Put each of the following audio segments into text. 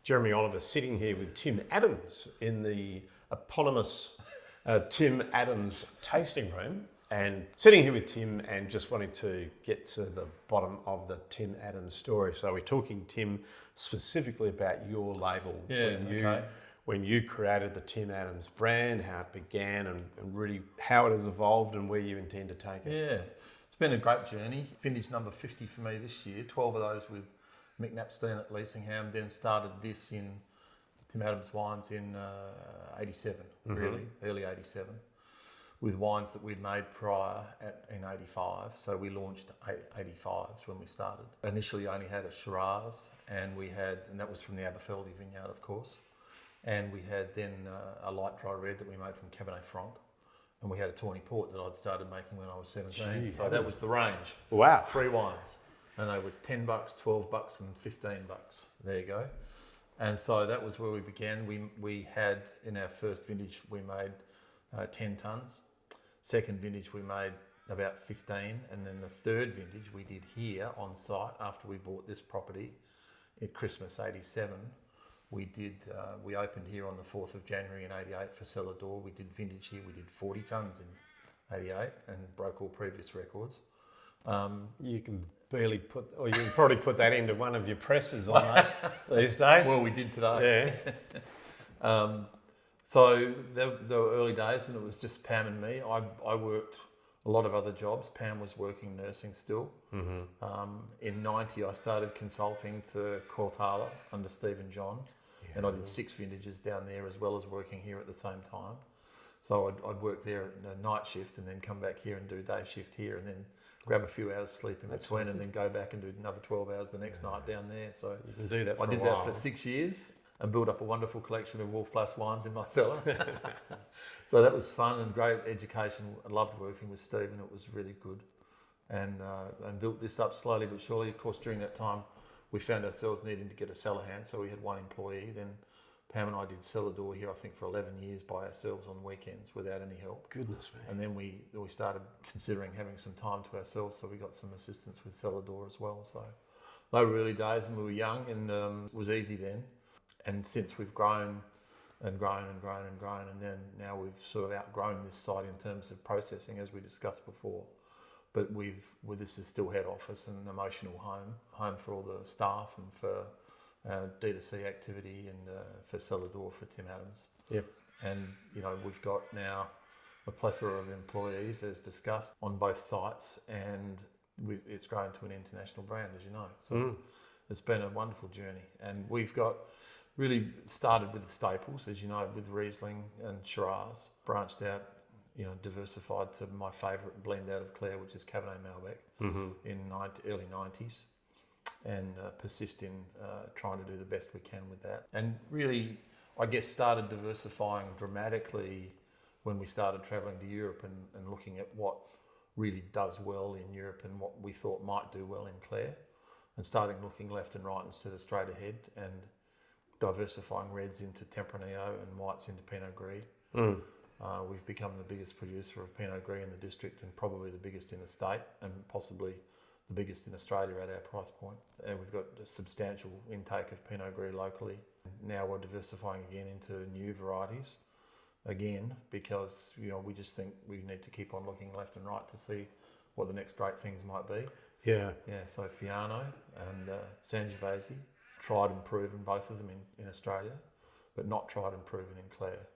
Jeremy Oliver sitting here with Tim Adams in the eponymous Tim Adams tasting room, and sitting here with Tim and just wanting to get to the bottom of the Tim Adams story. So we're talking, Tim, specifically about your label when you created the Tim Adams brand, how it began and really how it has evolved and where you intend to take it. Yeah, it's been a great journey. Finished number 50 for me this year, 12 of those with Mick Napstein at Leasingham, then started this in Tim Adams Wines in 87, really, early 87, with wines that we'd made prior in 85. So we launched 85s when we started. Initially only had a Shiraz, and that was from the Aberfeldy vineyard, of course. And we had then a light dry red that we made from Cabernet Franc. And we had a Tawny Port that I'd started making when I was 17. So that was the range. Wow. 3 wines. And they were $10, $12 and $15. There you go. And so that was where we began. We had, in our first vintage, we made 10 tonnes. Second vintage, we made about 15. And then the third vintage we did here on site after we bought this property at Christmas 87. We opened here on the 4th of January in 88 for Cellar Door. We did vintage here. We did 40 tonnes in 88 and broke all previous records. You can barely you can probably put that into one of your presses almost these days. Well, we did today. Yeah. So they were early days, and it was just Pam and me. I worked a lot of other jobs. Pam was working nursing still. In 90, I started consulting to Cortala under Stephen John, and I did 6 vintages down there as well as working here at the same time. So I'd work there at the night shift and then come back here and do day shift here, and then grab a few hours sleep in between, and then go back and do another 12 hours the next night down there. So you can do that. I did that for 6 years and built up a wonderful collection of Wolf Blass wines in my cellar. So that was fun and great education. I loved working with Stephen. It was really good, and built this up slowly but surely. Of course, during that time, we found ourselves needing to get a cellar hand, so we had 1 employee. Then Pam and I did Cellar Door here, I think, for 11 years by ourselves on weekends without any help. Goodness me. And then we started considering having some time to ourselves, so we got some assistance with Cellar Door as well. So they were early days, and we were young, and it was easy then. And since we've grown and grown and grown and grown, and then now we've sort of outgrown this site in terms of processing, as we discussed before. But this is still head office and an emotional home for all the staff and for D2C activity and for Cellar Door for Tim Adams. Yep. And we've got now a plethora of employees, as discussed, on both sites, and it's grown to an international brand, as you know. So it's been a wonderful journey, and we've got really started with the staples, as you know, with Riesling and Shiraz, branched out, diversified to my favourite blend out of Clare, which is Cabernet Malbec in early 90s. And persist in trying to do the best we can with that. And really, I guess, started diversifying dramatically when we started travelling to Europe and looking at what really does well in Europe and what we thought might do well in Clare, and starting looking left and right instead of straight ahead, and diversifying reds into Tempranillo and whites into Pinot Gris. We've become the biggest producer of Pinot Gris in the district, and probably the biggest in the state, and possibly the biggest in Australia at our price point. And we've got a substantial intake of Pinot Gris locally. Now we're diversifying again into new varieties again, because we just think we need to keep on looking left and right to see what the next great things might be. Yeah. So Fiano and Sangiovese, tried and proven, both of them in Australia, but not tried and proven in Clare.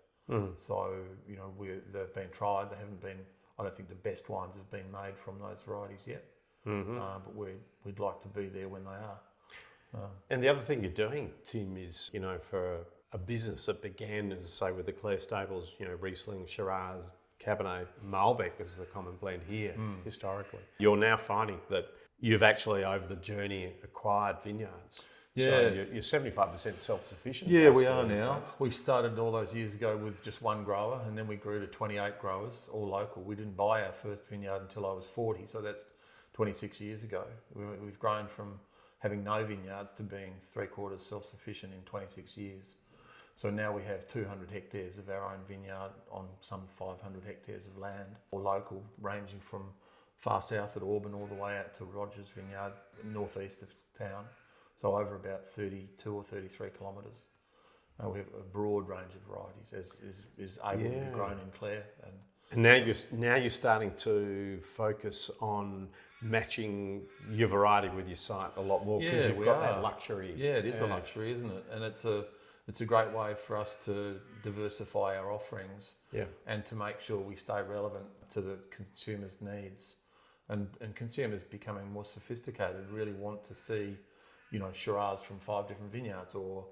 So they've been tried. They haven't been. I don't think the best wines have been made from those varieties yet. But we'd like to be there when they are. And the other thing you're doing, Tim, is, for a business that began, as I say, with the Clare staples, Riesling, Shiraz, Cabernet, Malbec is the common blend here historically. You're now finding that you've actually, over the journey, acquired vineyards. Yeah. So you're 75% self-sufficient. Yeah, we are now. We started all those years ago with just 1 grower, and then we grew to 28 growers, all local. We didn't buy our first vineyard until I was 40, so that's 26 years ago. We've grown from having no vineyards to being 3/4 self-sufficient in 26 years. So now we have 200 hectares of our own vineyard on some 500 hectares of land, all local, ranging from far south at Auburn all the way out to Rogers Vineyard, northeast of town. So over about 32 or 33 kilometres. We have a broad range of varieties as is able to be grown in Clare. And now you're starting to focus on matching your variety with your site a lot more because you've got that luxury. Yeah, it is a luxury, isn't it? And it's a great way for us to diversify our offerings and to make sure we stay relevant to the consumer's needs. And consumers becoming more sophisticated really want to see, Shiraz from 5 different vineyards or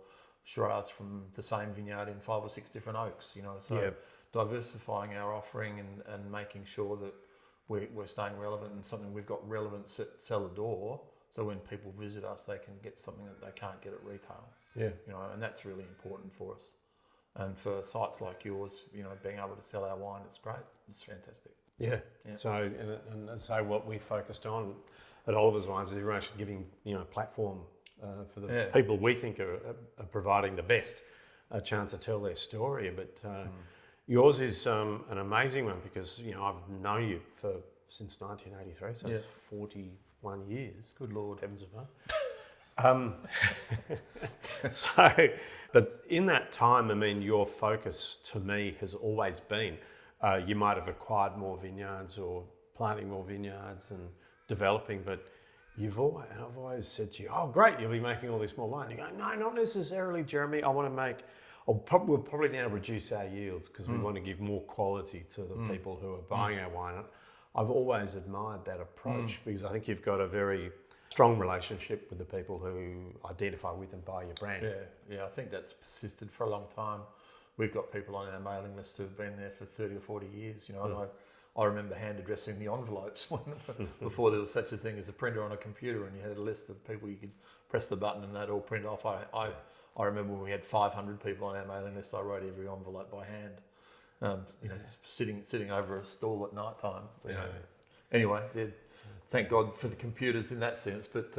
Shiraz from the same vineyard in 5 or 6 different oaks, So diversifying our offering and making sure that we're staying relevant and something we've got relevant cellar door. So when people visit us, they can get something that they can't get at retail. Yeah. And that's really important for us. And for sites like yours, being able to sell our wine, it's great. It's fantastic. Yeah. So, and so what we focused on at Oliver's Wines is we're actually giving, a platform for the people we think are providing the best a chance to tell their story. But yours is an amazing one because, I've known you since 1983, so it's 41 years. Good Lord. Heavens above. So, but in that time, your focus to me has always been, you might have acquired more vineyards or planting more vineyards and developing, but I've always said to you, oh great, you'll be making all this more wine. You go, no, not necessarily, Jeremy. We'll probably now reduce our yields because we want to give more quality to the people who are buying our wine. I've always admired that approach because I think you've got a very strong relationship with the people who identify with and buy your brand. Yeah, I think that's persisted for a long time. We've got people on our mailing list who've been there for 30 or 40 years, and I remember hand addressing the envelopes before there was such a thing as a printer on a computer, and you had a list of people you could press the button and they'd all print off. I remember when we had 500 people on our mailing list, I wrote every envelope by hand, sitting over a stall at night time. Anyway, thank God for the computers in that sense, but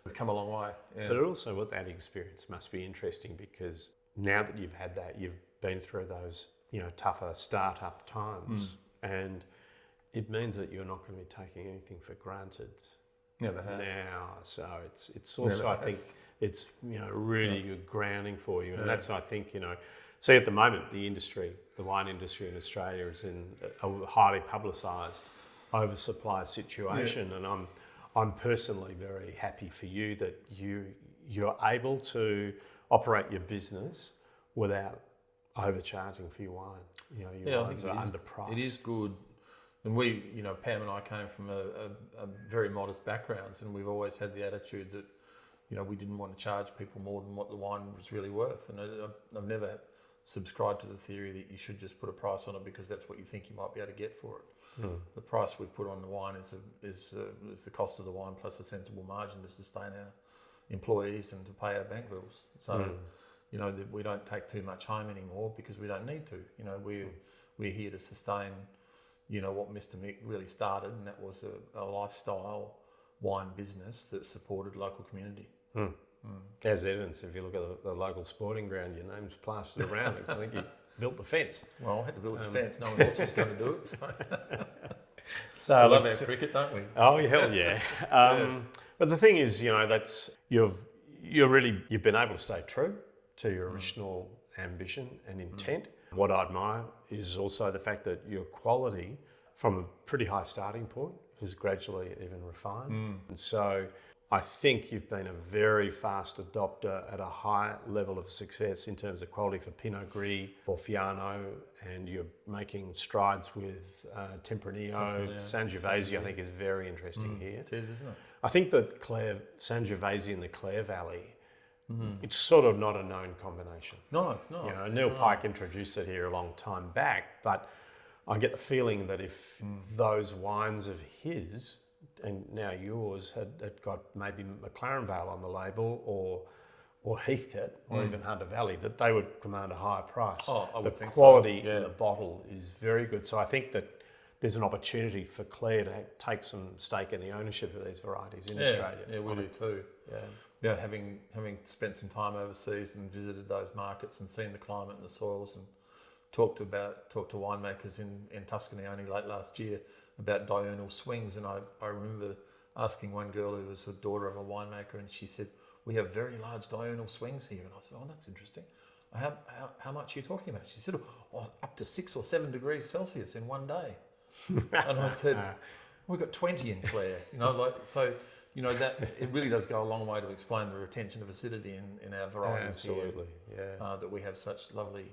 we've come a long way. Yeah. But also with that experience must be interesting because now that you've had that, you've been through those, tougher startup times and it means that you're not going to be taking anything for granted. Never have. Now, so it's also, I think, it's, really good grounding for you. And that's, I think, see at the moment, the wine industry in Australia is in a highly publicised oversupply situation. And I'm personally very happy for you that you're able to operate your business without overcharging for your wine. Your wines are underpriced. It is good. And we, Pam and I came from a very modest backgrounds, and we've always had the attitude that, we didn't want to charge people more than what the wine was really worth. And I've never subscribed to the theory that you should just put a price on it because that's what you think you might be able to get for it. The price we've put on the wine is the cost of the wine plus a sensible margin to sustain our employees and to pay our bank bills. So, we don't take too much home anymore because we don't need to. We're here to sustain, what Mr. Mick really started, and that was a lifestyle wine business that supported local community. As evidence, if you look at the local sporting ground, your name's plastered around it. I think you built the fence. Well, I had to build the fence. No one else was going to do it. So we love our cricket, don't we? Oh, hell yeah. But the thing is, that's you've been able to stay true to your original ambition and intent. What I admire is also the fact that your quality from a pretty high starting point has gradually even refined. And so I think you've been a very fast adopter at a high level of success in terms of quality for Pinot Gris or Fiano, and you're making strides with Tempranillo. Sangiovese, I think, is very interesting here. It is, isn't it? I think that Sangiovese in the Clare Valley, it's sort of not a known combination. No, it's not. Neil Pike introduced it here a long time back, but I get the feeling that if those wines of his and now yours had got maybe McLaren Vale on the label or Heathcote or even Hunter Valley, that they would command a higher price. Oh, I would think so. The quality in the bottle is very good. So I think that there's an opportunity for Clare to take some stake in the ownership of these varieties in Australia. Yeah, we do too. Having spent some time overseas and visited those markets and seen the climate and the soils and talked to winemakers in Tuscany only late last year about diurnal swings, and I remember asking one girl who was the daughter of a winemaker, and she said, we have very large diurnal swings here. And I said, oh, that's interesting. How much are you talking about? She said, oh, up to 6 or 7 degrees Celsius in one day. And I said, we've got 20 in Clare. That it really does go a long way to explain the retention of acidity in our varieties. Absolutely, here, that we have such lovely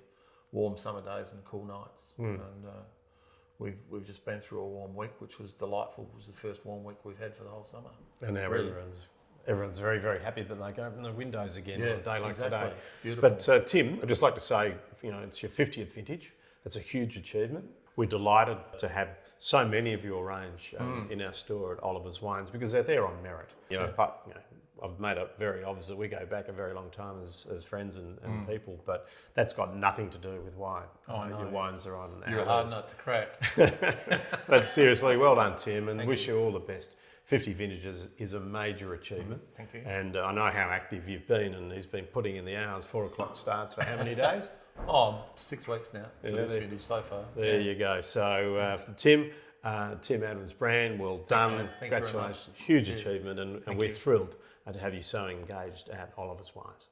warm summer days and cool nights. And we've just been through a warm week, which was delightful. It was the first warm week we've had for the whole summer. And now Really. everyone's very, very happy that they can open the windows again on a day like exactly. today. Beautiful. But Tim, I'd just like to say, it's your 50th vintage. It's a huge achievement. We're delighted to have so many of your range in our store at Oliver's Wines because they're there on merit. But I've made it very obvious that we go back a very long time as friends and people, but that's got nothing to do with wine. Your wines are on You're our a hard list. nut to crack. But seriously, well done, Tim, and Thank wish you. you all the best. 50 vintages is a major achievement. Thank you. And I know how active you've been, and he's been putting in the hours. 4 o'clock starts for how many days? 6 weeks now for Yeah, this there- vintage so far. There you go. So for Tim Adams Brand, well done. man. Thank you very Congratulations. much. Huge Cheers. achievement, and Thank we're you. thrilled to have you so engaged at Oliver's Wines.